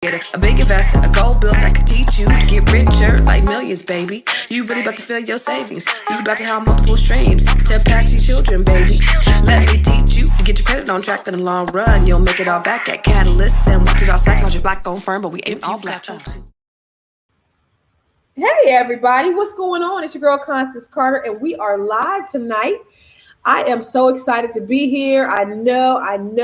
A big investor, a gold build that could teach you to get richer like millions, baby. You really about to fill your savings. You about to have multiple streams to pass your children, baby. Let me teach you to get your credit on track in the long run. You'll make it all back at Catalyst and watch it all psychology black on firm, but we ain't all black. Hey everybody, what's going on? It's your girl Constance Carter, and we are live tonight. I am so excited to be here. I know, I'm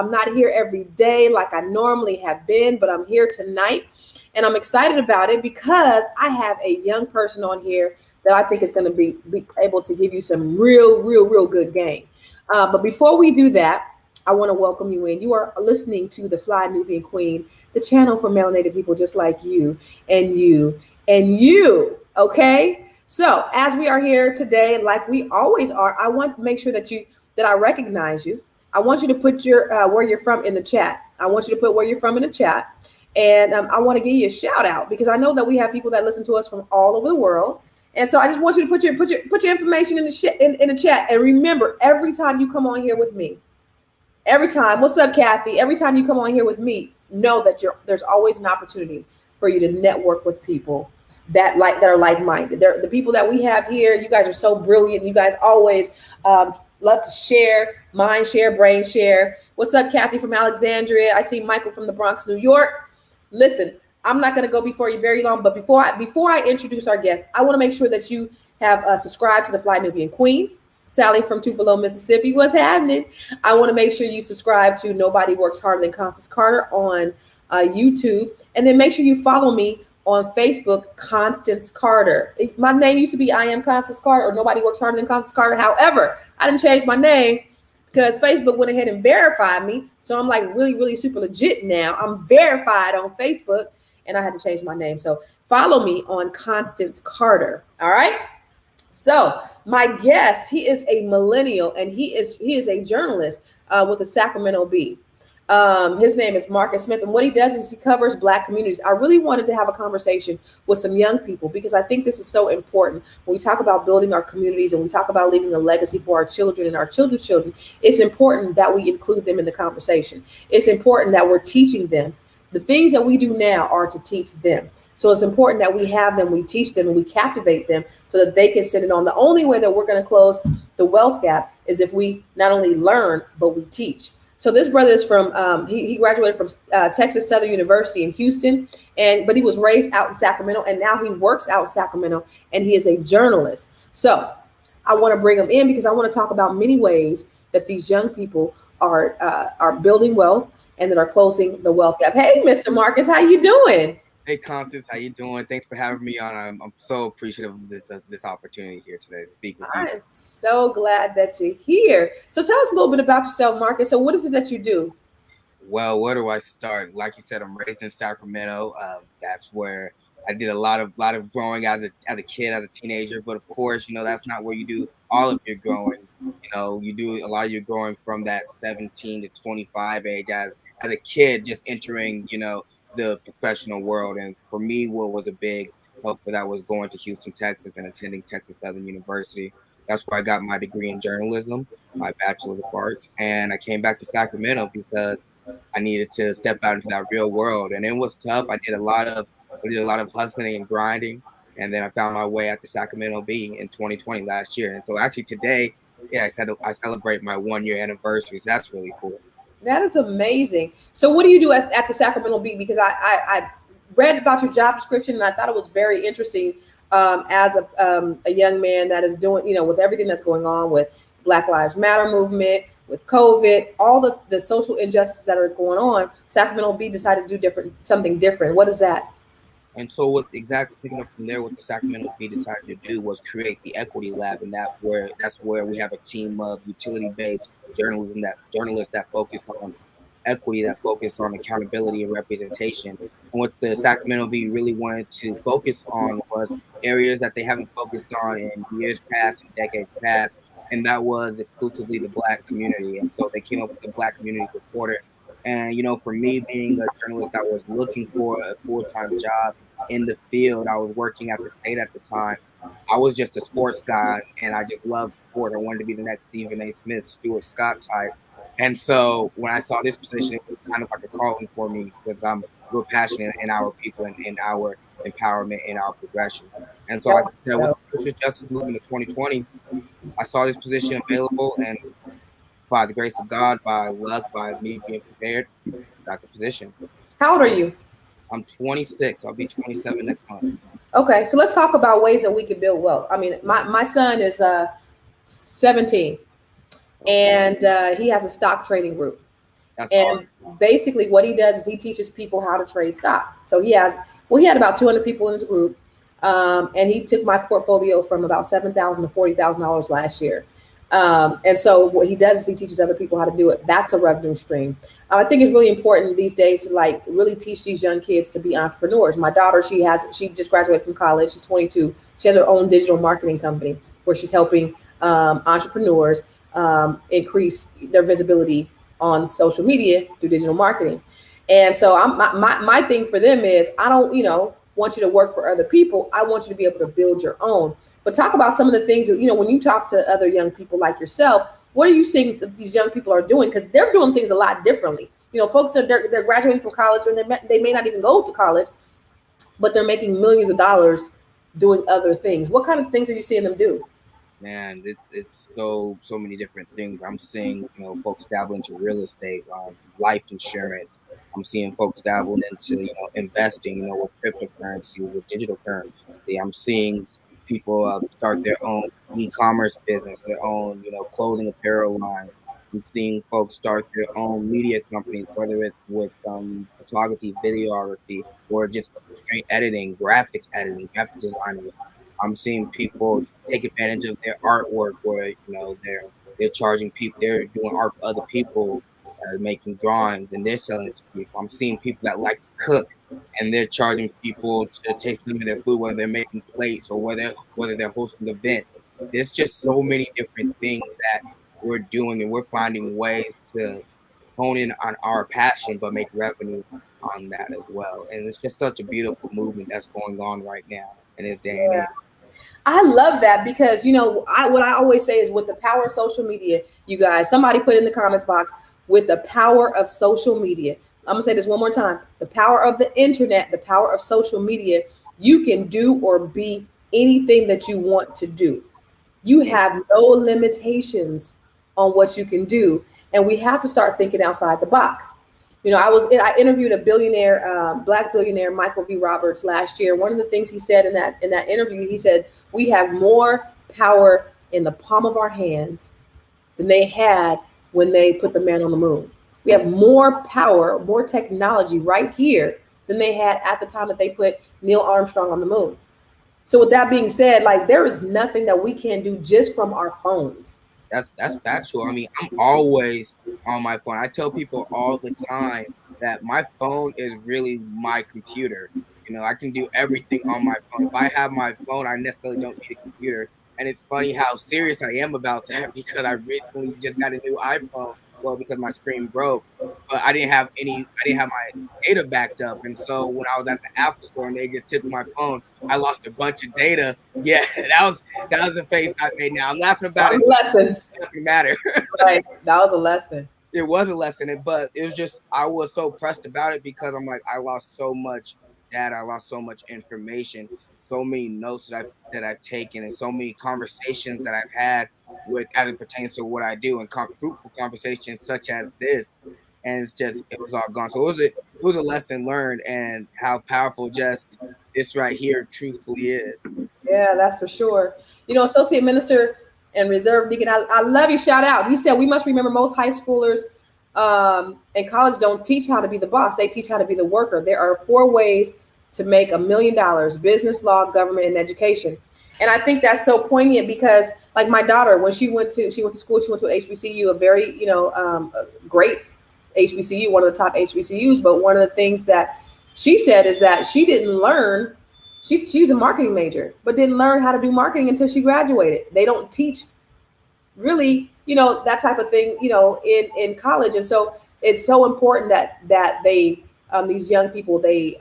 not here every day like I normally have been, but I'm here tonight, and I'm excited about it because I have a young person on here that I think is going to be able to give you some real good game. But before we do that, I want to welcome you in. You are listening to the Fly Nubian Queen, the channel for melanated people just like you and you and you. Okay. So as we are here today, like we always are, I want to make sure that I recognize you. I want you to put your where you're from in the chat. I want you to put where you're from in the chat, and I want to give you a shout out because I know that we have people that listen to us from all over the world, and so I just want you to put your information in the chat. And remember, every time you come on here with me, every time, what's up, Kathy? Every time you come on here with me, know that there's always an opportunity for you to network with people that are like-minded. They're the people that we have here. You guys are so brilliant. You guys always love to share, mind share, brain share. What's up, Kathy from Alexandria? I see Michael from the Bronx, New York. Listen, I'm not going to go before you very long, but before I introduce our guest, I want to make sure that you have subscribed to the Fly Nubian Queen. Sally from Tupelo, Mississippi. What's happening? I want to make sure you subscribe to Nobody Works Harder Than Constance Carter on YouTube, and then make sure you follow me on Facebook, Constance Carter. My name used to be I Am Constance Carter or Nobody Works Harder Than Constance Carter. However, I didn't change my name because Facebook went ahead and verified me. So I'm like really super legit now. I'm verified on Facebook, and I had to change my name. So follow me on Constance Carter. All right. So my guest, he is a millennial, and he is a journalist with the Sacramento Bee. His name is Marcus Smith, and what he does is he covers Black communities. I really wanted to have a conversation with some young people because I think this is so important. When we talk about building our communities and we talk about leaving a legacy for our children and our children's children, it's important that we include them in the conversation. It's important that we're teaching them. The things that we do now are to teach them. So it's important that we have them, we teach them, and we captivate them so that they can send it on. The only way that we're going to close the wealth gap is if we not only learn, but we teach. So this brother is from, he graduated from Texas Southern University in Houston, but he was raised out in Sacramento, and now he works out in Sacramento, and he is a journalist. So I want to bring him in because I want to talk about many ways that these young people are building wealth and that are closing the wealth gap. Hey, Mr. Marcus, how you doing? Hey, Constance, how you doing? Thanks for having me on. I'm so appreciative of this opportunity here today to speak with you. I'm so glad that you're here. So tell us a little bit about yourself, Marcus. So what is it that you do? Well, where do I start? Like you said, I'm raised in Sacramento. That's where I did a lot of growing as a kid, as a teenager. But of course, that's not where you do all of your growing. You do a lot of your growing from that 17 to 25 age as a kid, just entering, the professional world. And for me, what was a big help for that was going to Houston, Texas, and attending Texas Southern University. That's where I got my degree in journalism, my bachelor's of arts. And I came back to Sacramento because I needed to step out into that real world. And it was tough. I did a lot of hustling and grinding. And then I found my way at the Sacramento Bee in 2020 last year. And so actually today, I celebrate my 1-year anniversary. So that's really cool. That is amazing. So what do you do at the Sacramento Bee? Because I read about your job description, and I thought it was very interesting as a young man that is doing, with everything that's going on with Black Lives Matter movement, with COVID, all the social injustices that are going on. Sacramento Bee decided to do something different. What is that? And so picking up from there, what the Sacramento Bee decided to do was create the Equity Lab, and that's where we have a team of utility-based journalists that focus on equity, that focus on accountability and representation. And what the Sacramento Bee really wanted to focus on was areas that they haven't focused on in years past and decades past, and that was exclusively the Black community. And so they came up with the Black Communities Reporter. And, for me being a journalist that was looking for a full-time job in the field, I was working at the state at the time. I was just a sports guy, and I just loved sport. I wanted to be the next Stephen A. Smith, Stuart Scott type. And so when I saw this position, it was kind of like a calling for me because I'm real passionate in our people and in our empowerment and our progression. And so, like That's I said, with dope. the social justice movement of 2020, I saw this position available, and by the grace of God, by luck, by me being prepared, got the position. How old are you? I'm 26. I'll be 27 next month. Okay, so let's talk about ways that we can build wealth. I mean, my son is 17, Okay, and he has a stock trading group. that's And awesome. basically, what he does is he teaches people how to trade stock. So he had about 200 people in his group, and he took my portfolio from about $7,000 to $40,000 last year. And so what he does is he teaches other people how to do it. That's a revenue stream. I think it's really important these days to like really teach these young kids to be entrepreneurs. My daughter, she just graduated from college. She's 22. She has her own digital marketing company where she's helping entrepreneurs increase their visibility on social media through digital marketing. And so my thing for them is I don't, want you to work for other people. I want you to be able to build your own. But talk about some of the things that, when you talk to other young people like yourself, what are you seeing that these young people are doing? Because they're doing things a lot differently. Folks they're graduating from college, or they may not even go to college, but they're making millions of dollars doing other things. What kind of things are you seeing them do? Man, it's so many different things. I'm seeing folks dabble into real estate, life insurance. I'm seeing folks dabble into investing, with cryptocurrency, with digital currency. I'm seeing people start their own e-commerce business, their own clothing apparel lines. I'm seeing folks start their own media companies, whether it's with photography, videography, or just straight editing, graphics editing, graphic designers. I'm seeing people take advantage of their artwork, where they're charging people, they're doing art for other people, making drawings, and they're selling it to people. I'm seeing people that like to cook, and they're charging people to taste some of their food, whether they're making plates or whether they're hosting events. There's just so many different things that we're doing, and we're finding ways to hone in on our passion, but make revenue on that as well. And it's just such a beautiful movement that's going on right now in this day and age. I love that because what I always say is with the power of social media, you guys. Somebody put in the comments box with the power of social media. I'm gonna say this one more time: the power of the internet, the power of social media. You can do or be anything that you want to do. You have no limitations on what you can do, and we have to start thinking outside the box. I interviewed a billionaire, black billionaire, Michael V. Roberts, last year. One of the things he said in that interview, he said we have more power in the palm of our hands than they had when they put the man on the moon. We have more power, more technology right here than they had at the time that they put Neil Armstrong on the moon. So with that being said, like there is nothing that we can do just from our phones. That's factual. I mean, I'm always on my phone. I tell people all the time that my phone is really my computer. I can do everything on my phone. If I have my phone, I necessarily don't need a computer. And it's funny how serious I am about that because I recently just got a new iPhone. Well, because my screen broke, but I didn't have my data backed up. And so when I was at the Apple store and they just took my phone, I lost a bunch of data. Yeah, that was the face I made. Now I'm laughing That about was it. a lesson, It doesn't matter. right? That was a lesson. It was a lesson, but it was just I was so pressed about it because I'm like I lost so much data, I lost so much information, so many notes that I've taken, and so many conversations that I've had with as it pertains to what I do, and fruitful conversations such as this, and it was all gone. So it was a lesson learned, and how powerful just this right here truthfully is. Yeah, that's for sure. Associate Minister and Reserve Deacon, I love you. Shout out. He said we must remember most high schoolers and college don't teach how to be the boss. They teach how to be the worker. There are 4 ways to make $1 million: business, law, government, and education. And I think that's so poignant because, like my daughter, when she went to school, she went to an HBCU, a very a great HBCU, one of the top HBCUs. But one of the things that she said is that she didn't learn. She was a marketing major, but didn't learn how to do marketing until she graduated. They don't teach really, that type of thing, in college. And so it's so important that they these young people they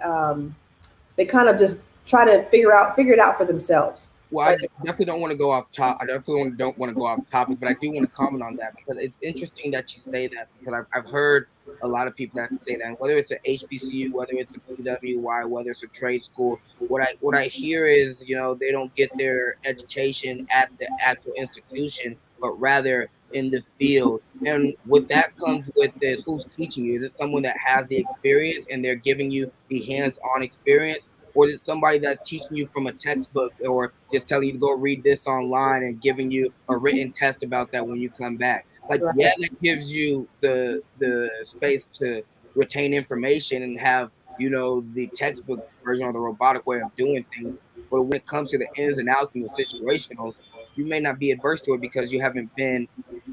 kind of just try to figure it out for themselves. Well, I Right. definitely don't want to go off top. I definitely don't want to go off topic, but I do want to comment on that because it's interesting that you say that because I've heard a lot of people that say that whether it's a HBCU, whether it's a PWY, whether it's a trade school, what I hear is they don't get their education at the actual institution, but rather in the field. And what that comes with is who's teaching you. Is it someone that has the experience and they're giving you the hands-on experience? Or is it somebody that's teaching you from a textbook or just telling you to go read this online and giving you a written test about that when you come back? Like, yeah, Right. that gives you the space to retain information and have, the textbook version or the robotic way of doing things. But when it comes to the ins and outs and the situationals, you may not be adverse to it because you haven't been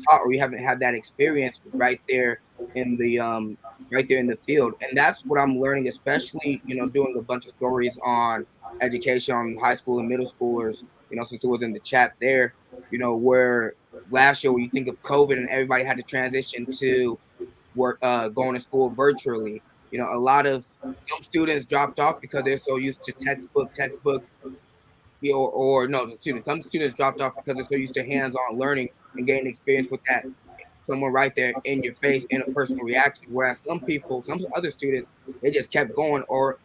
taught or you haven't had that experience in the right there in the field. And that's what I'm learning, especially, doing a bunch of stories on education on high school and middle schoolers, since it was in the chat there, where last year when you think of COVID and everybody had to transition to work, going to school virtually, a lot of some students dropped off because they're so used to textbook, or no, some students dropped off because they're so used to hands-on learning and gaining experience with that someone right there in your face in a personal reaction. Whereas some other students, they just kept going, or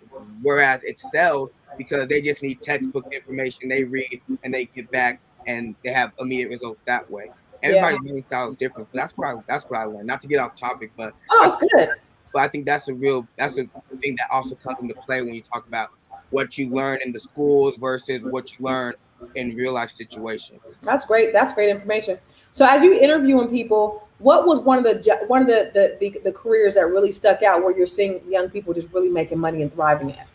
whereas excelled because they just need textbook information. They read and they get back and they have immediate results that way. Yeah. Everybody's learning style is different. But that's what I learned. Not to get off topic, Oh, I, it's good. but I think that's a thing that also comes into play when you talk about what you learn in the schools versus what you learn in real life situations. That's great. That's great information. So, as you interviewing people, what was one of the careers that really stuck out where you're seeing young people just really making money and thriving at?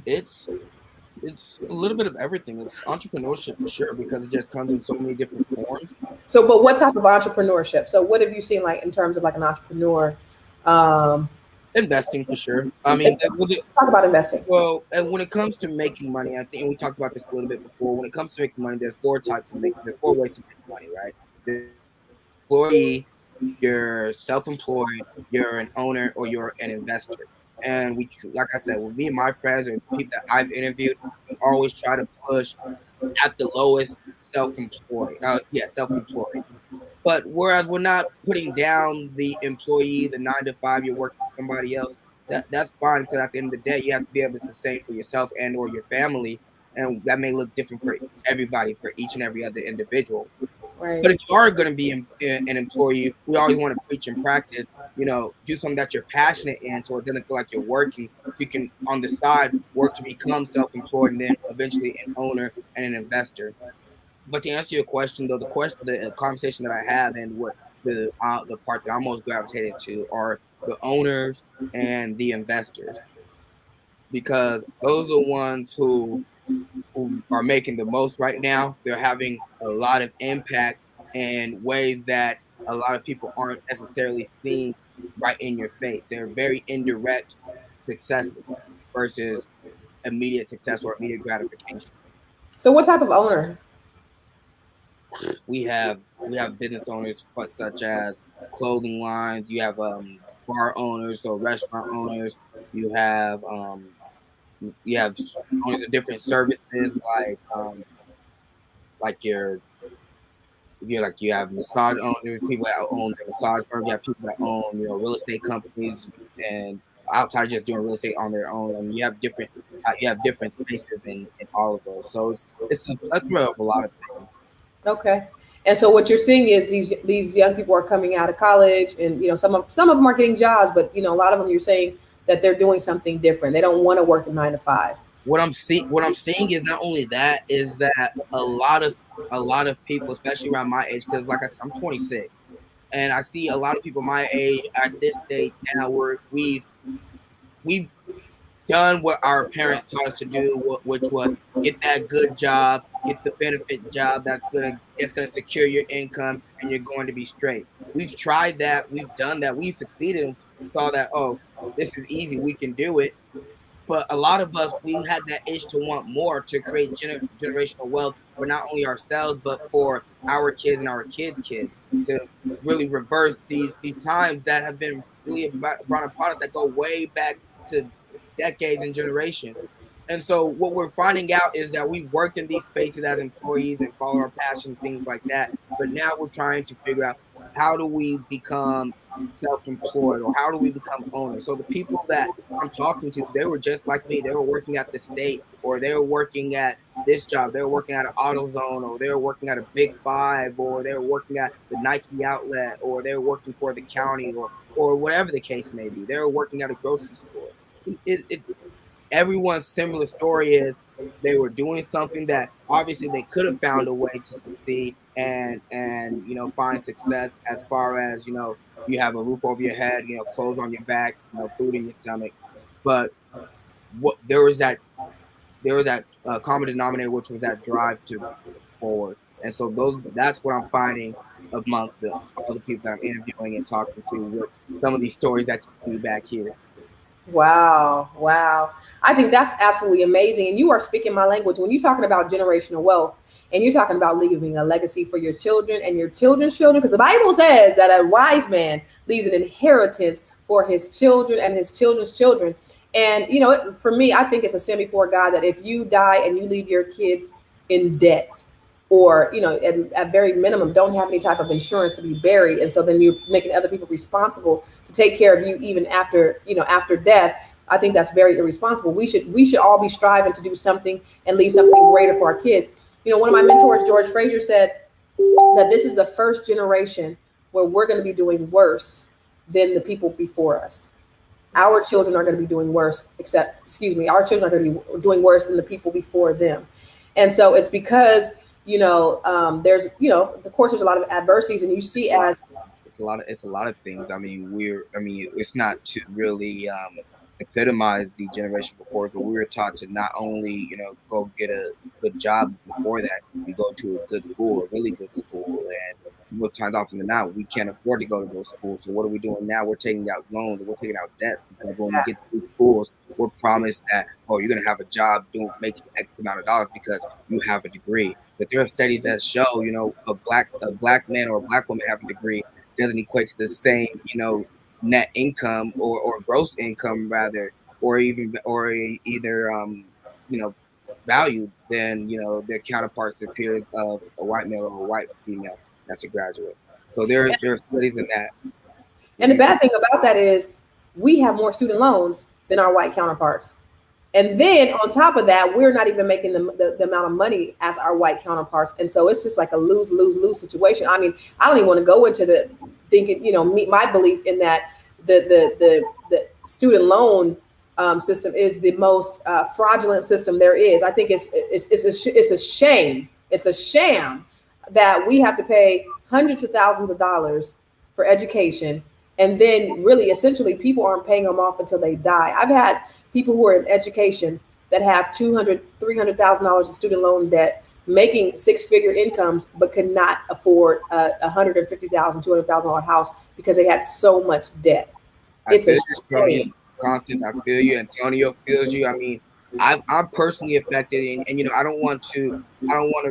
It's it's a little bit of everything. It's entrepreneurship for sure because it just comes in so many different forms. So, but what type of entrepreneurship? So, what have you seen like in terms of like an entrepreneur? Um, Investing for sure. I mean, let's talk about investing. well, and when it comes to making money, I think we talked about this a little bit before. When it comes to making money, there's four ways to make money, right? There's employee, you're self-employed, you're an owner, or you're an investor. And like I said, with me and my friends and people that I've interviewed, we always try to push at the lowest self-employed. Self-employed. But whereas we're not putting down the employee, the 9 to 5, you're working for somebody else. That's fine because at the end of the day, you have to be able to sustain for yourself and or your family, and that may look different for everybody, for each and every other individual. Right. But if you are going to be an employee, we always want to preach and practice. Do something that you're passionate in, so it doesn't feel like you're working. So you can on the side work to become self-employed, and then eventually an owner and an investor. But to answer your question, though, the conversation that I have, and what the part that I'm most gravitated to are the owners and the investors, because those are the ones who are making the most right now. They're having a lot of impact in ways that a lot of people aren't necessarily seeing right in your face. They're very indirect successes versus immediate success or immediate gratification. So, what type of owner? We have business owners such as clothing lines. You have bar owners, so restaurant owners. You have owners of different services like you have massage owners, people that own the massage firms. You have people that own real estate companies and outside of just doing real estate on their own. I mean, you have different spaces in all of those. So it's a plethora of a lot of things. Okay. And so what you're seeing is these young people are coming out of college, and some of them are getting jobs, but a lot of them you're saying that they're doing something different. They don't want to work the 9 to 5. What I'm seeing is not only that, is that a lot of people, especially around my age, because like I said, I'm 26, and I see a lot of people my age at this stage now where we've done what our parents taught us to do, which was get that good job, get the benefit job that's gonna secure your income, and you're going to be straight. We've tried that, we've done that, we succeeded, and saw that, oh, this is easy, we can do it. But a lot of us, we had that itch to want more, to create generational wealth for not only ourselves but for our kids and our kids' kids, to really reverse these times that have been really brought upon us that go way back to decades and generations. And so what we're finding out is that we've worked in these spaces as employees and followed our passion, things like that. But now we're trying to figure out, how do we become self-employed, or how do we become owners? So the people that I'm talking to, they were just like me. They were working at the state, or they were working at this job. They were working at an AutoZone, or they were working at a Big Five, or they were working at the Nike outlet, or they were working for the county, or whatever the case may be. They were working at a grocery store. It Everyone's similar story is, they were doing something that obviously they could have found a way to succeed and find success, as far as you have a roof over your head, clothes on your back, food in your stomach. But what there was that common denominator, which was that drive to push forward. And so that's what I'm finding amongst all the people that I'm interviewing and talking to, with some of these stories that you see back here. Wow, wow. I think that's absolutely amazing. And you are speaking my language when you're talking about generational wealth and you're talking about leaving a legacy for your children and your children's children. Because the Bible says that a wise man leaves an inheritance for his children and his children's children. And, for me, I think it's a sin before God that if you die and you leave your kids in debt, or at very minimum don't have any type of insurance to be buried, and so then you're making other people responsible to take care of you even after death. I think that's very irresponsible. We should all be striving to do something and leave something greater for our kids. One of my mentors, George Fraser, said that this is the first generation where we're going to be doing worse than the people before us. Our children are going to be doing worse, our children are going to be doing worse than the people before them. And so it's because there's of course there's a lot of adversities, and you see as it's a lot of things. I mean, it's not to really epitomize the generation before, but we were taught to not only go get a good job before that, we go to a good school, a really good school, and more times often than not, we can't afford to go to those schools. So what are we doing now? We're taking out loans, we're taking out debts, because when we get to these schools, we're promised that, oh, you're going to have a job making X amount of dollars because you have a degree. But there are studies that show, a black man or a black woman having a degree doesn't equate to the same, net income or gross income rather, or either value than their counterparts or peers of a white male or a white female that's a graduate. So there are studies in that. And the bad thing about that is we have more student loans than our white counterparts. And then on top of that, we're not even making the amount of money as our white counterparts. And so it's just like a lose situation. I mean, I don't even want to go into the thinking, my belief in that the student loan system is the most fraudulent system there is. I think it's a shame. It's a sham that we have to pay hundreds of thousands of dollars for education. And then really, essentially, people aren't paying them off until they die. I've had people who are in education that have $200,000, $300,000 in student loan debt, making six-figure incomes, but could not afford a $150,000, $200,000 house because they had so much debt. It's a shame. Constance, I feel you. Antonio feels you. I mean, I'm personally affected, and I don't want to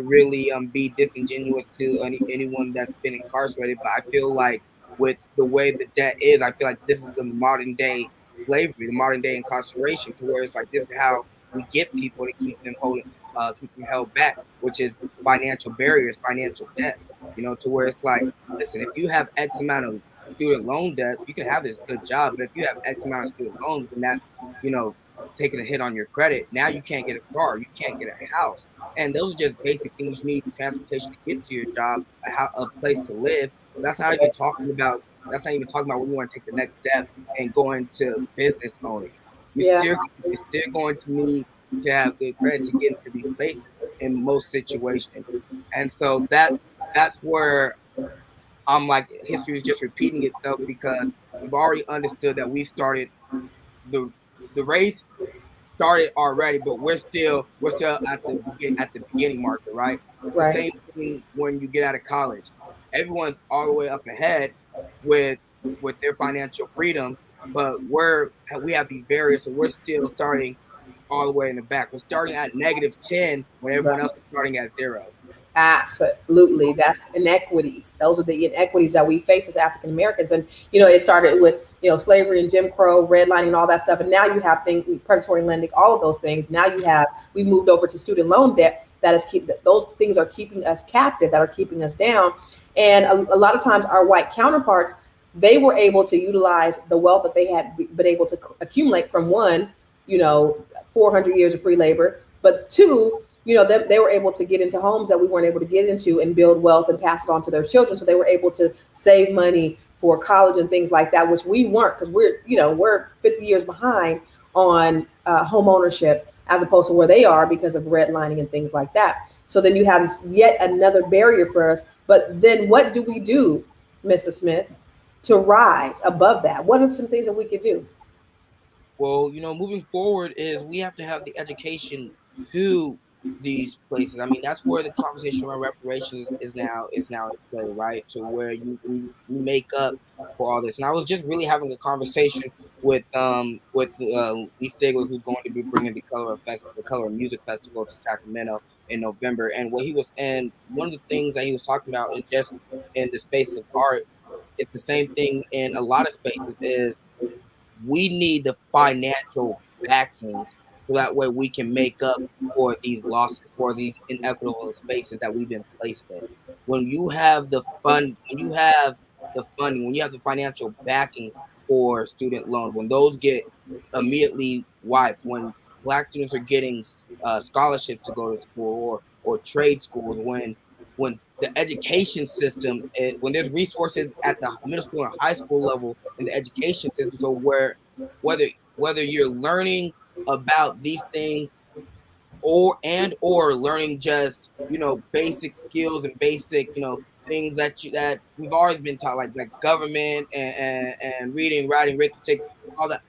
really be disingenuous to anyone that's been incarcerated, but I feel like with the way the debt is, I feel like this is the modern day slavery, the modern day incarceration, to where it's like this is how we get people to keep them held back, which is financial barriers, financial debt. To where it's like, listen, if you have X amount of student loan debt, you can have this good job, but if you have X amount of student loans, and that's taking a hit on your credit, now you can't get a car, you can't get a house, and those are just basic things you need: transportation to get to your job, a place to live. That's not even talking about when you want to take the next step and go into business owning. You're still going to need to have good credit to get into these spaces in most situations. And so that's where I'm like, history is just repeating itself, because we've already understood that we started the race started already, but we're still at the beginning marker, right? It's the same thing when you get out of college. Everyone's all the way up ahead with their financial freedom, but we have these barriers, so we're still starting all the way in the back. We're starting at -10 when everyone else is starting at 0. Absolutely. That's inequities. Those are the inequities that we face as African Americans. And, it started with, slavery and Jim Crow, redlining and all that stuff. And now you have things, predatory lending, all of those things. Now we moved over to student loan debt those things are keeping us captive, that are keeping us down. And a lot of times our white counterparts, they were able to utilize the wealth that they had been able to accumulate from one, 400 years of free labor, but two, they were able to get into homes that we weren't able to get into and build wealth and pass it on to their children. So they were able to save money for college and things like that, which we weren't, because we're 50 years behind on home ownership as opposed to where they are because of redlining and things like that. So then you have yet another barrier for us. But then what do we do, Mrs. Smith, to rise above that? What are some things that we could do? Well, moving forward is we have to have the education to these places. I mean, that's where the conversation around reparations is now in play, right? To where we make up for all this. And I was just really having a conversation with Lee Stigler, who's going to be bringing the Color of Music Festival to Sacramento in November. And one of the things that he was talking about is just in the space of art, it's the same thing in a lot of spaces is we need the financial backings so that way we can make up for these losses, for these inequitable spaces that we've been placed in. When you have the funding, when you have the financial backing for student loans, when those get immediately wiped, when Black students are getting scholarships to go to school or trade schools, when the education system, when there's resources at the middle school and high school level in the education system, so whether you're learning about these things or learning just basic skills and basic things that we've always been taught, like government and reading, writing, arithmetic,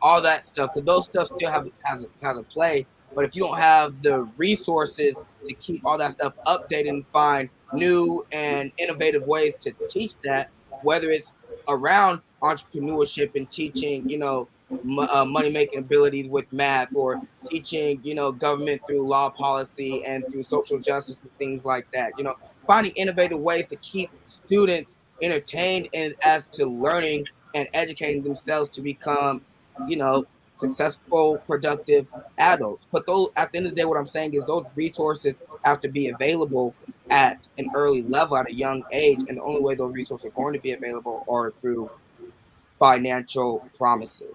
all that stuff, because those stuff still has a play. But if you don't have the resources to keep all that stuff updated and find new and innovative ways to teach that, whether it's around entrepreneurship and teaching money making abilities with math, or teaching government through law policy and through social justice and things like that, finding innovative ways to keep students entertained and as to learning and educating themselves to become successful, productive adults. But those, at the end of the day, what I'm saying is those resources have to be available at an early level, at a young age, and the only way those resources are going to be available are through financial promises.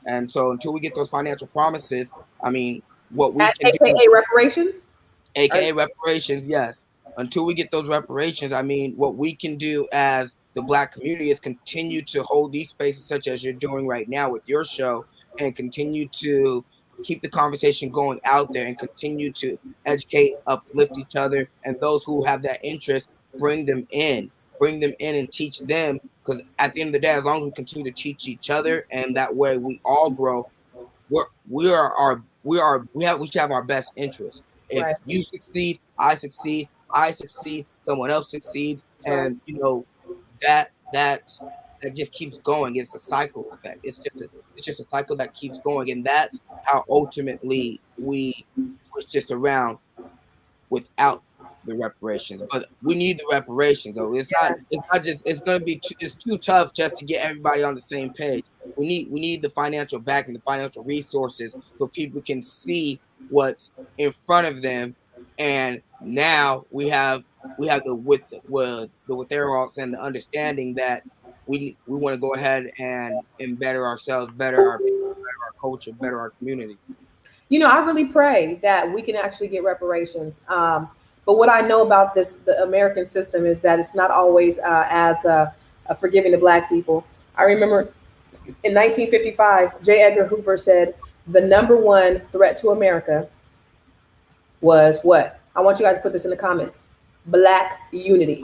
And so until we get those financial promises, I mean, what we can do, AKA reparations? aka reparations, yes. Until we get those reparations, I mean, what we can do as the Black community is continue to hold these spaces such as you're doing right now with your show, and continue to keep the conversation going out there and continue to educate, uplift each other, and those who have that interest, bring them in and teach them. Because at the end of the day, as long as we continue to teach each other, and that way we all grow, we should have our best interest. If Right. you succeed, I succeed, someone else succeeds, Right. and that just keeps going. It's a cycle effect. It's just a cycle that keeps going, and that's how ultimately we push this around without the reparations. But we need the reparations, though. It's too tough just to get everybody on the same page. We need the financial backing, the financial resources, so people can see what's in front of them. And now with their and the understanding that we want to go ahead and better ourselves, better our people, better our culture, better our communities. I really pray that we can actually get reparations. But what I know about the American system, is that it's not always as forgiving to Black people. I remember in 1955, J. Edgar Hoover said the number one threat to America was what? I want you guys to put this in the comments. Black unity.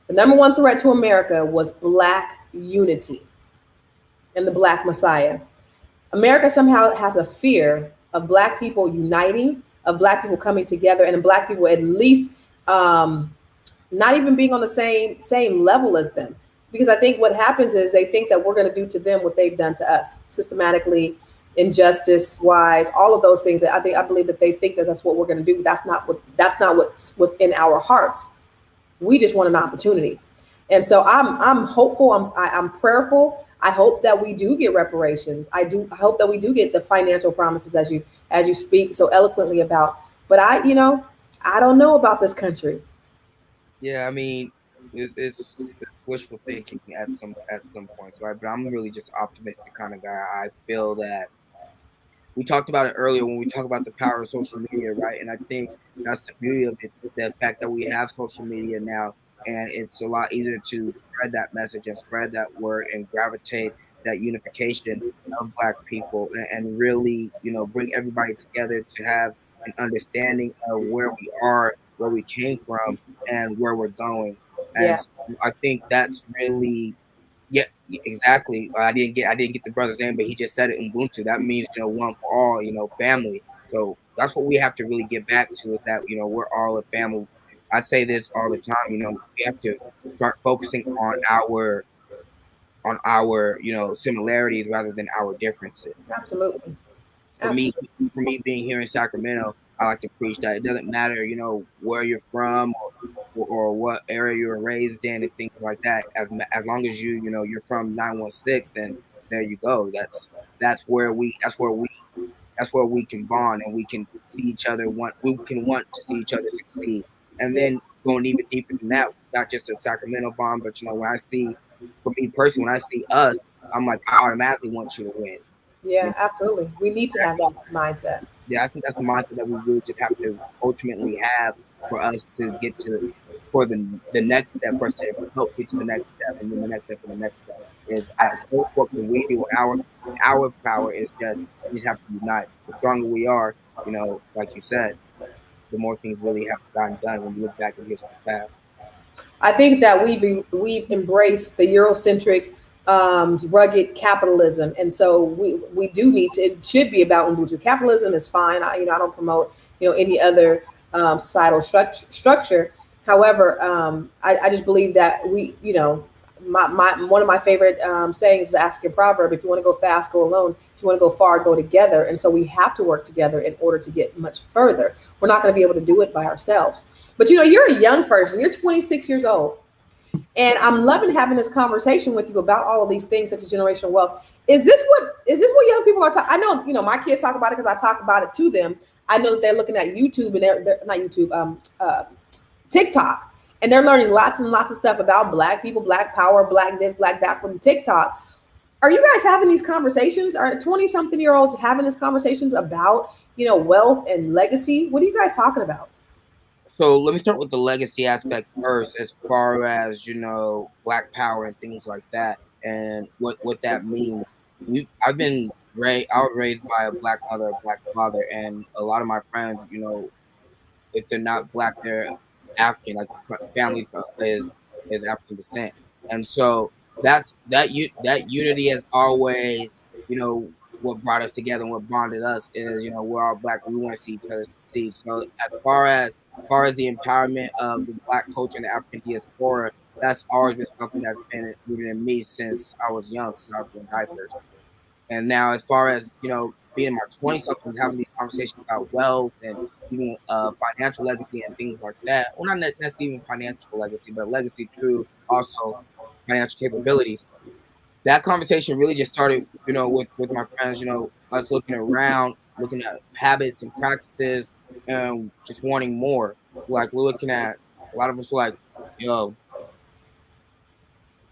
The number one threat to America was Black unity and the Black Messiah. America somehow has a fear of Black people uniting, of Black people coming together, and of Black people at least not even being on the same level as them. Because I think what happens is they think that we're going to do to them what they've done to us systematically, injustice wise, all of those things. I believe that they think that that's what we're going to do. That's not what's within our hearts. We just want an opportunity. And so I'm hopeful. I'm prayerful. I hope that we do get reparations. I hope that we do get the financial promises as you speak so eloquently about. But I don't know about this country. Yeah, I mean, it's wishful thinking at some points, right? But I'm really just optimistic kind of guy. I feel that we talked about it earlier when we talk about the power of social media, right? And I think that's the beauty of it, the fact that we have social media now, and it's a lot easier to spread that message and spread that word and gravitate that unification of Black people and really, bring everybody together to have an understanding of where we are, where we came from, and where we're going. And Yeah, so I think that's really yeah, exactly. I didn't get the brother's name, but he just said it, Ubuntu. That means one for all, family. So that's what we have to really get back to is that we're all a family. I say this all the time. We have to start focusing on our similarities rather than our differences. absolutely, For me, absolutely. for me being here in Sacramento, I like to preach that it doesn't matter, where you're from or what area you were raised in and things like that. As long as you're from 916, then there you go. That's where we can bond and we can see each other want to see each other succeed. And Yeah, then going even deeper than that, not just a Sacramento bond, but when I see, for me personally, when I see us, I'm like, I automatically want you to win. You yeah, know, absolutely. We need to have that mindset. yeah, I think that's the mindset that we really just have to ultimately have for us to get to for the next step, for us to help get to the next step, and then the next step, and the next step. Is at first, what can we do? Our power is just we just have to unite. The stronger we are, like you said, the more things really have gotten done when you look back at history's past. I think that we've embraced the Eurocentric, rugged capitalism, and so we do need to. It should be about Ubuntu. Capitalism is fine. I don't promote any other societal structure. However, I just believe that my one of my favorite sayings is the African proverb: "If you want to go fast, go alone. If you want to go far, go together." And so we have to work together in order to get much further. We're not going to be able to do it by ourselves. But you're a young person. You're 26 years old. And I'm loving having this conversation with you about all of these things, such as generational wealth. Is this what young people are talking? I know, my kids talk about it because I talk about it to them. I know that they're looking at YouTube and they're not YouTube, TikTok, and they're learning lots and lots of stuff about Black people, Black power, Black this, Black that from TikTok. Are you guys having these conversations? Are 20 something year olds having these conversations about, wealth and legacy? What are you guys talking about? So let me start with the legacy aspect first, as far as Black Power and things like that, and what that means. I was raised by a Black mother, a Black father, and a lot of my friends, if they're not Black, they're African. Like the family is African descent, and so that unity has always, what brought us together and what bonded us is, we're all Black. We want to see each other succeed. So as far as the empowerment of the Black culture and the African diaspora, that's always been something that's been rooted in me since I was young, since I was in diapers. And now, as far as being in my 20 something, having these conversations about wealth and even financial legacy and things like that. Well, not necessarily even financial legacy, but legacy through also financial capabilities. That conversation really just started, with my friends. Us looking around, looking at habits and practices, and just wanting more. Like we're looking at a lot of us, like, yo,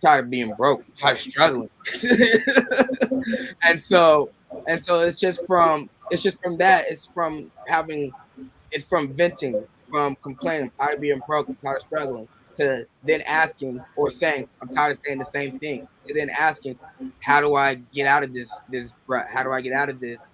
tired of being broke, tired of struggling. and so and so it's just from that. It's from venting, from complaining, I'm tired of being broke, I'm tired of struggling, to then asking or saying, I'm tired of saying the same thing, to then asking, how do I get out of this rut? How do I get out of this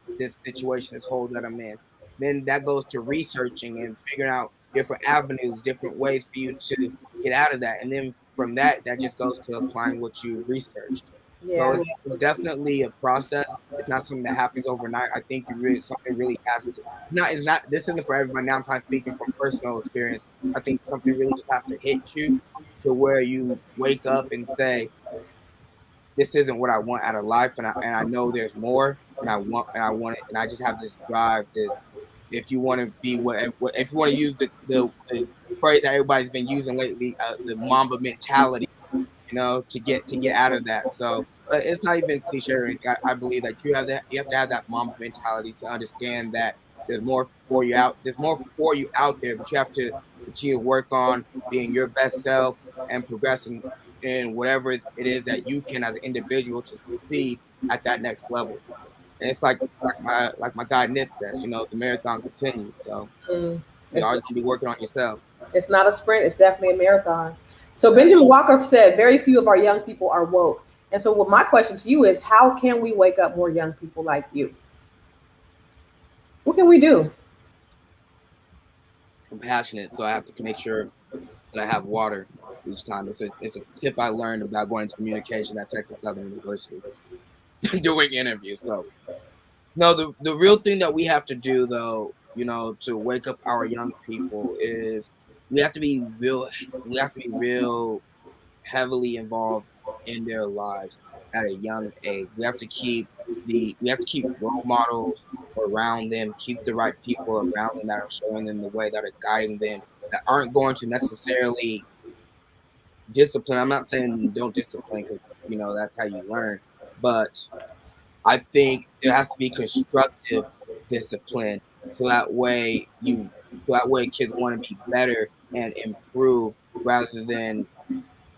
situation, this hole that I'm in? Then that goes to researching and figuring out different avenues, different ways for you to get out of that. And then from that just goes to applying what you researched. So Yeah. it's definitely a process. It's not something that happens overnight. I think something really has to. It's not. This isn't for everybody. Now I'm kind of speaking from personal experience. I think something really just has to hit you to where you wake up and say, "This isn't what I want out of life," and I know there's more. and I just have this drive. This, if you want to be if you want to use the phrase that everybody's been using lately, the Mamba mentality, to get out of that. So, but it's not even cliche or anything. I believe that you have to have that Mamba mentality to understand that there's more for you out. There's more for you out there, but you have to continue to work on being your best self and progressing in whatever it is that you can as an individual to succeed at that next level. And it's like my guy Nip says, the marathon continues. So Mm. you're It's, always gonna be working on yourself. it's not a sprint, it's definitely a marathon. So Right. Benjamin Walker said, very few of our young people are woke. And so what my question to you is, how can we wake up more young people like you? What can we do? I'm passionate, so I have to make sure that I have water each time. It's a tip I learned about going into communication at Texas Southern University doing interviews. So no, the real thing that we have to do though, to wake up our young people is we have to be real. We have to be real heavily involved in their lives at a young age. We have to keep role models around them, keep the right people around them that are showing them the way, that are guiding them, that aren't going to necessarily discipline. I'm not saying don't discipline because that's how you learn, but I think there has to be constructive discipline so that way kids want to be better and improve rather than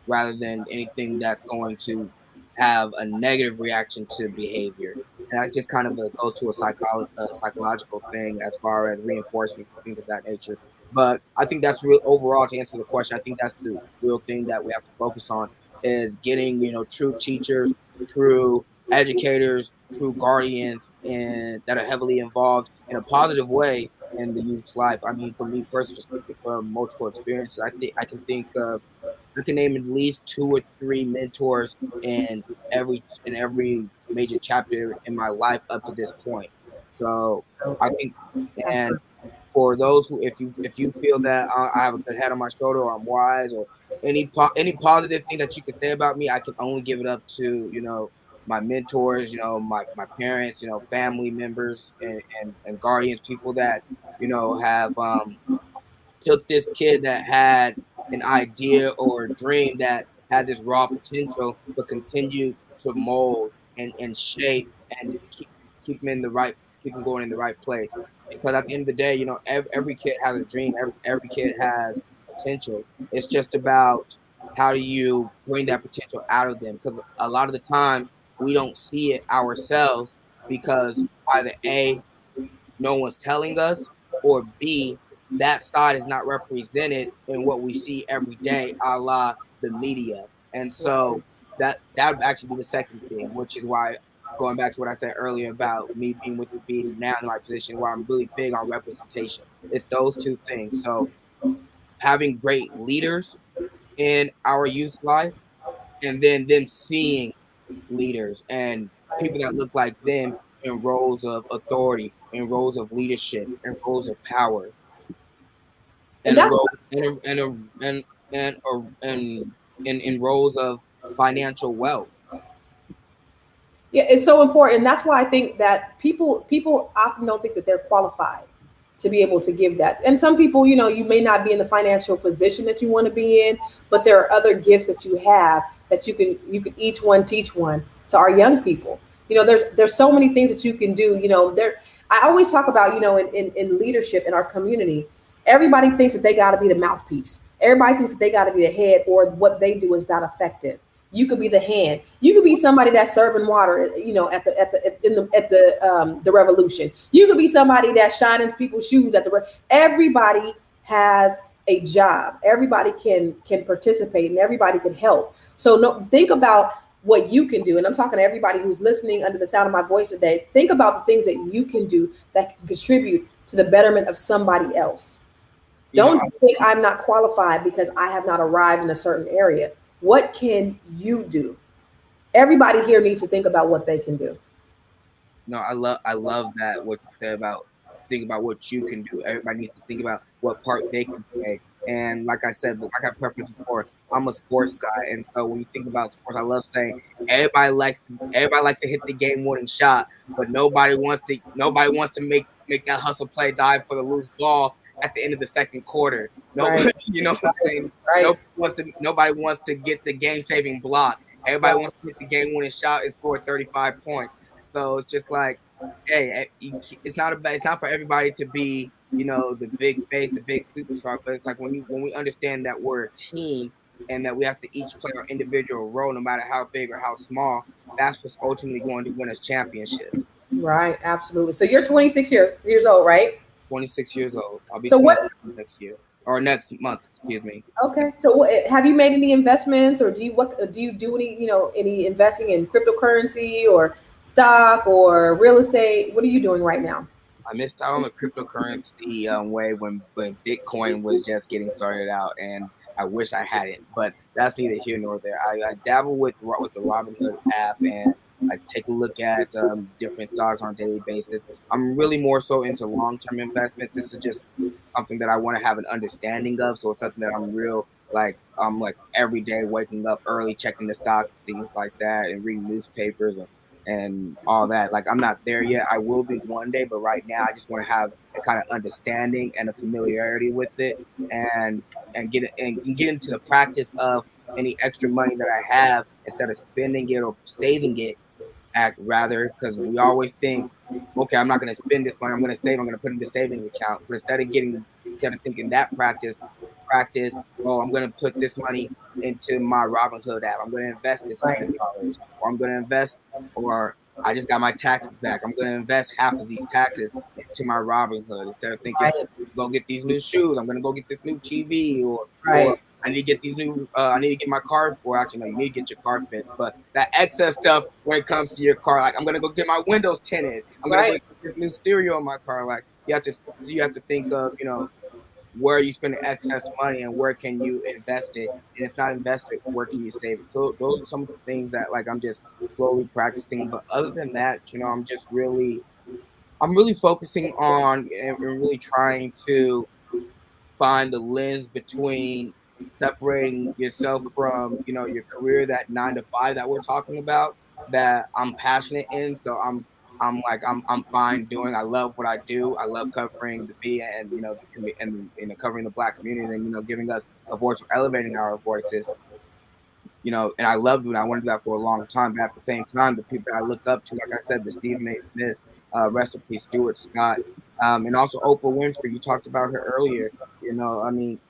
rather than anything that's going to have a negative reaction to behavior. And that just kind of goes to a psychological thing as far as reinforcement and things of that nature. But I think that's real overall to answer the question. I think that's the real thing that we have to focus on is getting, true teachers, true educators, true guardians, and that are heavily involved in a positive way in the youth's life. I mean, for me personally, just speaking from multiple experiences, I can name at least two or three mentors in every major chapter in my life up to this point. So I think, That's and right. for those who, if you feel that I have a good head on my shoulder, or I'm wise, or any positive thing that you can say about me, I can only give it up to my mentors, my parents, family members, and guardians, people that have took this kid that had an idea or a dream that had this raw potential, but continued to mold and shape and keep him in the right, keep him going in the right place. Because at the end of the day, every kid has a dream. Every kid has potential. It's just about how do you bring that potential out of them? Because a lot of the times we don't see it ourselves because either A, no one's telling us, or B, that side is not represented in what we see every day, a la the media. And so that would actually be the second thing, which is why going back to what I said earlier about me being now in my position where I'm really big on representation. It's those two things. So having great leaders in our youth life, and then them seeing leaders and people that look like them in roles of authority, in roles of leadership, in roles of power, And and a that's role and in roles of financial wealth. Yeah, it's so important. And that's why I think that people often don't think that they're qualified to be able to give that. And some people, you may not be in the financial position that you want to be in, but there are other gifts that you have that you can each one teach one to our young people. There's so many things that you can do. I always talk about, in leadership in our community, everybody thinks that they got to be the mouthpiece. Everybody thinks that they got to be the head, or what they do is not effective. You could be the hand. You could be somebody that's serving water, at the revolution. You could be somebody that's shining people's shoes everybody has a job. Everybody can participate and everybody can help. So no, think about what you can do. And I'm talking to everybody who's listening under the sound of my voice today. Think about the things that you can do that can contribute to the betterment of somebody else. You know, Don't think I'm not qualified because I have not arrived in a certain area. What can you do? Everybody here needs to think about what they can do. No, I love that what you said about think about what you can do. Everybody needs to think about what part they can play. And like I said, like I preferenced before, I'm a sports guy, and so when you think about sports, I love saying everybody likes to hit the game winning shot, but nobody wants to make that hustle play, dive for the loose ball at the end of the second quarter. No, Right. you know what I'm saying? Right. Nobody wants to get the game saving block. Everybody Right. wants to hit the game winning shot and score 35 points. So it's just like, hey, it's not for everybody to be, the big face, the big superstar, but it's like when we understand that we're a team and that we have to each play our individual role, no matter how big or how small. That's what's ultimately going to win us championships. Right. Absolutely. So you're 26 years old, right? 26 years old. I'll be So what? 27 next year or next month. Excuse me. Okay. So have you made any investments, or do you do any any investing in cryptocurrency or stock or real estate? What are you doing right now? I missed out on the cryptocurrency way when Bitcoin was just getting started out, and I wish I hadn't. But that's neither here nor there. I dabble with the Robinhood app, and I take a look at different stocks on a daily basis. I'm really more so into long-term investments. This is just something that I want to have an understanding of, so it's something that I'm like every day waking up early, checking the stocks, things like that, and reading newspapers and all that. Like I'm not there yet. I will be one day, but right now I just want to have a kind of understanding and a familiarity with it, and get into the practice of any extra money that I have, instead of spending it or saving it, act rather, because we always think, okay, I'm not going to spend this money. I'm going to save. I'm going to put it in the savings account. But instead of thinking that practice, oh, I'm going to put this money into my Robinhood app. I'm going to invest this Right. $100, or I'm going to invest, or I just got my taxes back. I'm going to invest half of these taxes into my Robinhood, instead of thinking, Right. go get these new shoes. I'm going to go get this new TV, or Right. I need to get these new. I need to get my car. Well, actually, no. You need to get your car fixed. But that excess stuff when it comes to your car, like I'm gonna go get my windows tinted. I'm gonna go Right. get this new stereo in my car. Like you have to think of where you spend the excess money and where can you invest it. And if not invested, where can you save it? So those are some of the things that like I'm just slowly practicing. But other than that, I'm really focusing on and really trying to find the lens between separating yourself from your career, that 9 to 5 that we're talking about, that I'm passionate in. So I'm fine doing. I love what I do. I love covering the B and covering the Black community, and giving us a voice, or elevating our voices. And I love doing. I want to do that for a long time. But at the same time, the people that I look up to, like I said, the Stephen A. Smith, rest in peace, Stuart Scott, and also Oprah Winfrey. You talked about her earlier. I mean,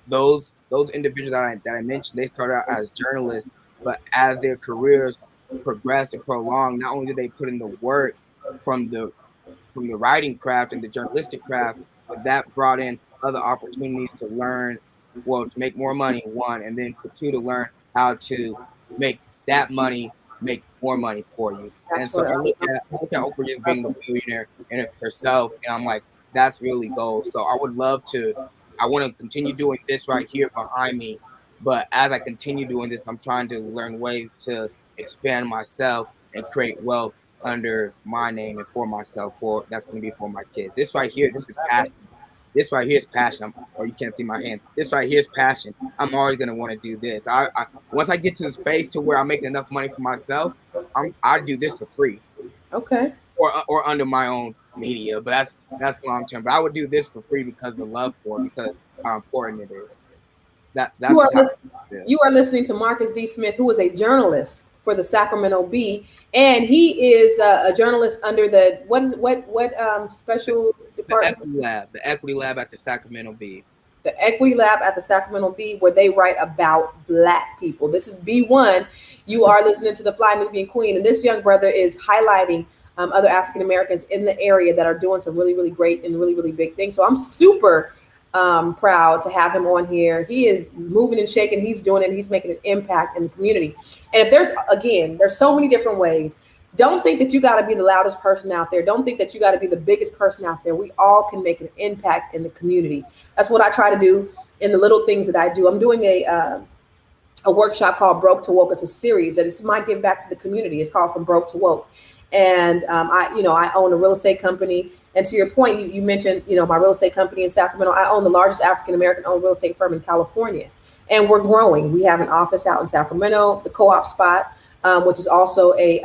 those individuals that I mentioned, they started out as journalists, but as their careers progressed and prolonged, not only did they put in the work from the writing craft and the journalistic craft, but that brought in other opportunities to learn, well, to make more money, one, and then for two, to learn how to make that money make more money for you. And That's so what. I look at Oprah just being a billionaire in it herself, and I'm like, that's really gold. So I want to continue doing this right here behind me, but as I continue doing this, I'm trying to learn ways to expand myself and create wealth under my name and for myself. For that's going to be for my kids. This right here, this is passion. This right here is passion. Or you can't see my hand. This right here is passion. I'm always going to want to do this. Once I get to the space to where I'm making enough money for myself, I do this for free, Okay. or under my own media. But that's long term. But I would do this for free because of the love for it, because how important it is. You That's are just how it is. you are listening to Marcus D. Smith, who is a journalist for the Sacramento Bee, and he is a journalist under the special department? The Equity Lab at the Sacramento Bee. The Equity Lab at the Sacramento Bee, where they write about Black people. This is B1. You are listening to the Fly Nubian Queen, and this young brother is highlighting other African Americans in the area that are doing some really, really great and really, really big things. So I'm super proud to have him on here. He is moving and shaking. He's doing it. He's making an impact in the community. And if there's so many different ways. Don't think that you got to be the loudest person out there. Don't think that you got to be the biggest person out there. We all can make an impact in the community. That's what I try to do in the little things that I do. I'm doing a workshop called Broke to Woke. It's a series that it's my give back to the community. It's called From Broke to Woke. And I own a real estate company. And to your point, you mentioned, my real estate company in Sacramento. I own the largest African American owned real estate firm in California. and we're growing. We have an office out in Sacramento, the co-op spot, which is also a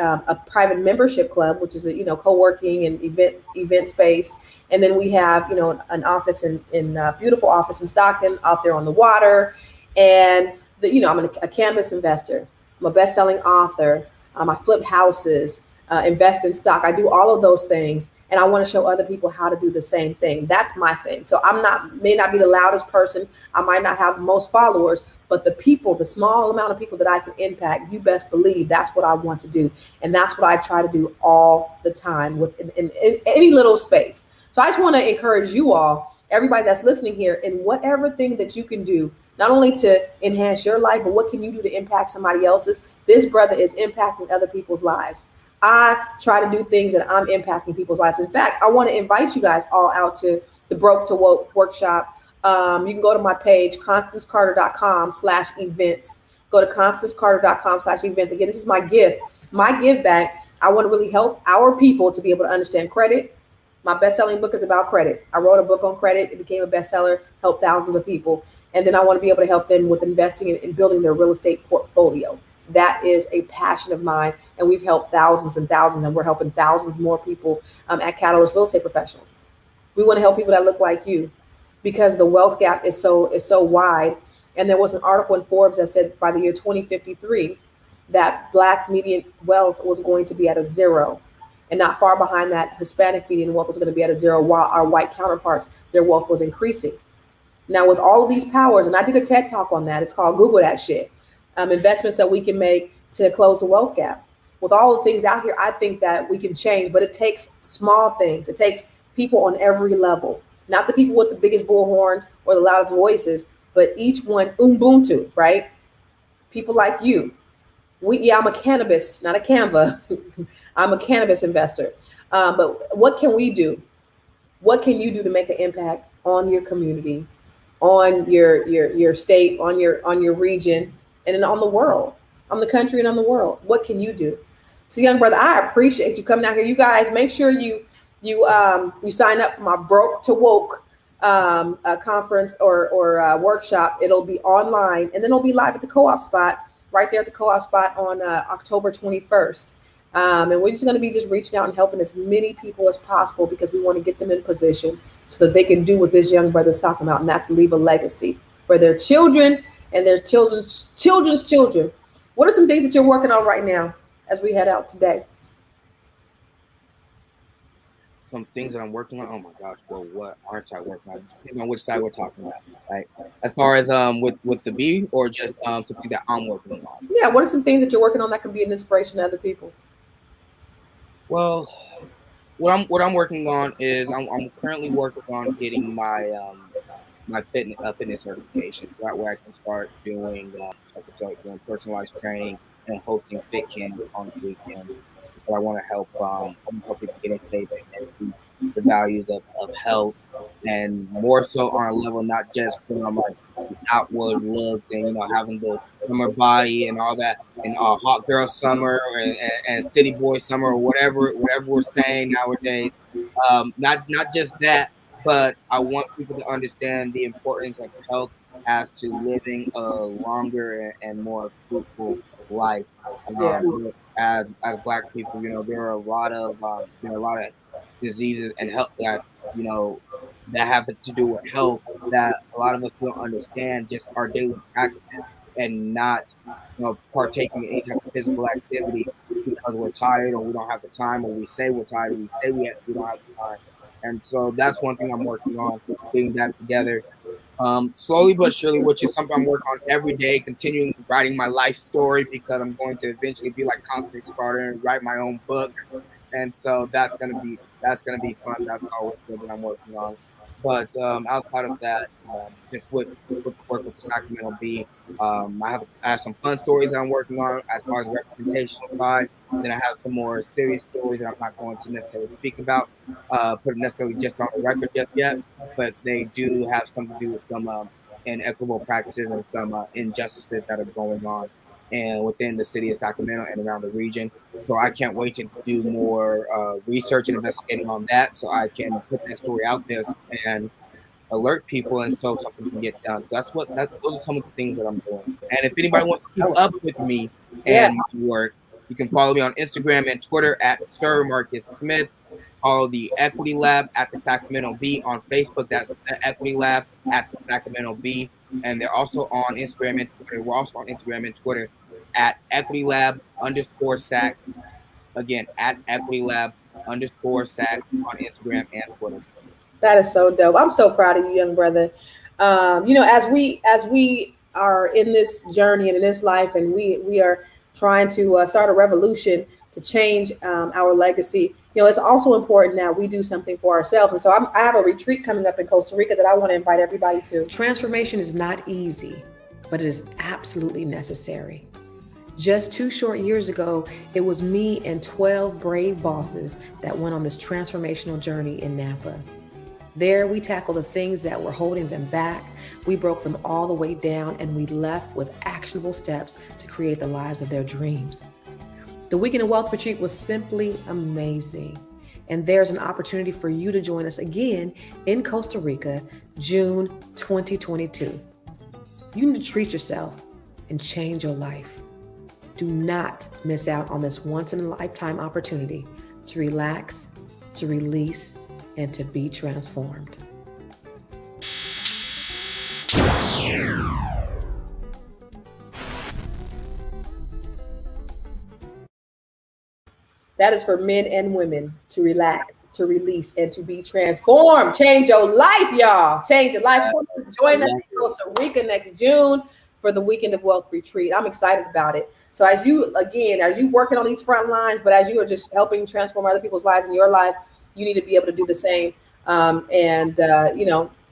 private membership club, which is a co-working and event space. And then we have an office in beautiful office in Stockton, out there on the water. And I'm a cannabis investor. I'm a best-selling author. I flip houses, invest in stock. I do all of those things, and I want to show other people how to do the same thing. That's my thing. So may not be the loudest person. I might not have the most followers, but the small amount of people that I can impact, you best believe that's what I want to do, and that's what I try to do all the time in any little space. So I just want to encourage you all, everybody that's listening here, in whatever thing that you can do, not only to enhance your life, but what can you do to impact somebody else's? This brother is impacting other people's lives. I try to do things that I'm impacting people's lives. In fact, I want to invite you guys all out to the Broke to Woke workshop. You can go to my page, constancecarter.com/events. Go to constancecarter.com/events. Again, this is my gift. My give back. I want to really help our people to be able to understand credit. My best-selling book is about credit. I wrote a book on credit. It became a bestseller, helped thousands of people. And then I want to be able to help them with investing and building their real estate portfolio. That is a passion of mine. And we've helped thousands and thousands, and we're helping thousands more people at Catalyst Real Estate Professionals. We want to help people that look like you, because the wealth gap is so wide. And there was an article in Forbes that said by the year 2053 that Black median wealth was going to be at a zero. And not far behind that, Hispanic median wealth was going to be at a zero, while our white counterparts, their wealth was increasing. Now, with all of these powers, and I did a TED talk on that, it's called Google that shit, investments that we can make to close the wealth gap. With all the things out here, I think that we can change, but it takes small things. It takes people on every level, not the people with the biggest bullhorns or the loudest voices, but each one, Ubuntu, right? People like you. I'm a cannabis, not a Canva. I'm a cannabis investor. But what can we do? What can you do to make an impact on your community, on your state, on your region, and then on the world, on the country and on the world? What can you do? So, young brother, I appreciate you coming out here. You guys, make sure you sign up for my Broke to Woke conference or workshop. It'll be online, and then it'll be live at the co-op spot, right there at the co-op spot on October 21st. And we're just going to be just reaching out and helping as many people as possible, because we want to get them in position so that they can do what this young brother is talking about, and that's leave a legacy for their children and their children's children. What are some things that you're working on right now as we head out today? Some things that I'm working on. Oh my gosh, well, what aren't I working on? Depending on which side we're talking about, right? As far as with the B, or just something that I'm working on. Yeah, what are some things that you're working on that can be an inspiration to other people? Well, what I'm working on is I'm currently working on getting my fitness certification, so that way I can start doing personalized training and hosting fit camps on the weekends. But I want to help people get into the values of health, and more so on a level not just from like the outward looks and having the summer body and all that, and hot girl summer and city boy summer, or whatever we're saying nowadays. Not just that, but I want people to understand the importance of health as to living a longer and more fruitful life. Yeah. As Black people, there are a lot of diseases and health that have to do with health that a lot of us don't understand, just our daily practices, and not partaking in any type of physical activity because we're tired, or we don't have the time, or we say we're tired, or we say we don't have the time. And so that's one thing I'm working on, getting that together. Slowly but surely, which is something I'm working on every day, continuing writing my life story, because I'm going to eventually be like Constance Carter and write my own book. And so that's gonna be fun. That's always good that I'm working on. But outside of that, just with the work with the Sacramento Bee, I have some fun stories that I'm working on as far as the representational side. Then I have some more serious stories that I'm not going to necessarily speak about, put necessarily just on the record just yet, but they do have something to do with some inequitable practices and some injustices that are going on and within the city of Sacramento and around the region. So I can't wait to do more research and investigating on that, so I can put that story out there and alert people, and so something can get done. So those are some of the things that I'm doing. And if anybody wants to keep up with me and my work, you can follow me on Instagram and Twitter at Sir Marcus Smith. Follow the Equity Lab at the Sacramento Bee on Facebook. That's the Equity Lab at the Sacramento Bee. And they're also on Instagram and Twitter. We're also on Instagram and Twitter at Equity Lab _SAC. Again, at Equity Lab _SAC on Instagram and Twitter. That is so dope. I'm so proud of you, young brother. As we are in this journey and in this life, and we are trying to start a revolution to change our legacy. It's also important that we do something for ourselves. And so I have a retreat coming up in Costa Rica that I want to invite everybody to. Transformation is not easy, but it is absolutely necessary. Just 2 short years ago, it was me and 12 brave bosses that went on this transformational journey in Napa. There, we tackled the things that were holding them back. We broke them all the way down, and we left with actionable steps to create the lives of their dreams. The Weekend of Wealth Retreat was simply amazing. And there's an opportunity for you to join us again in Costa Rica, June 2022. You need to treat yourself and change your life. Do not miss out on this once-in-a-lifetime opportunity to relax, to release, and to be transformed. That is for men and women to relax, to release, and to be transformed. Change your life, y'all. Change your life. Join us in Costa Rica next June for the Weekend of Wealth Retreat. I'm excited about it. So as you working on these front lines, but as you are just helping transform other people's lives and your lives, you need to be able to do the same and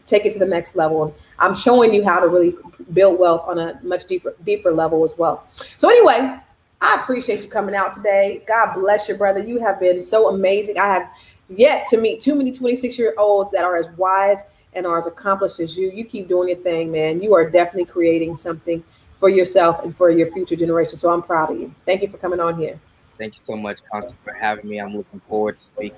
take it to the next level. And I'm showing you how to really build wealth on a much deeper level as well. So anyway, I appreciate you coming out today. God bless you, brother. You have been so amazing. I have yet to meet too many 26-year-olds that are as wise and are as accomplished as you. You keep doing your thing, man. You are definitely creating something for yourself and for your future generation. So I'm proud of you. Thank you for coming on here. Thank you so much, Constance, for having me. I'm looking forward to speaking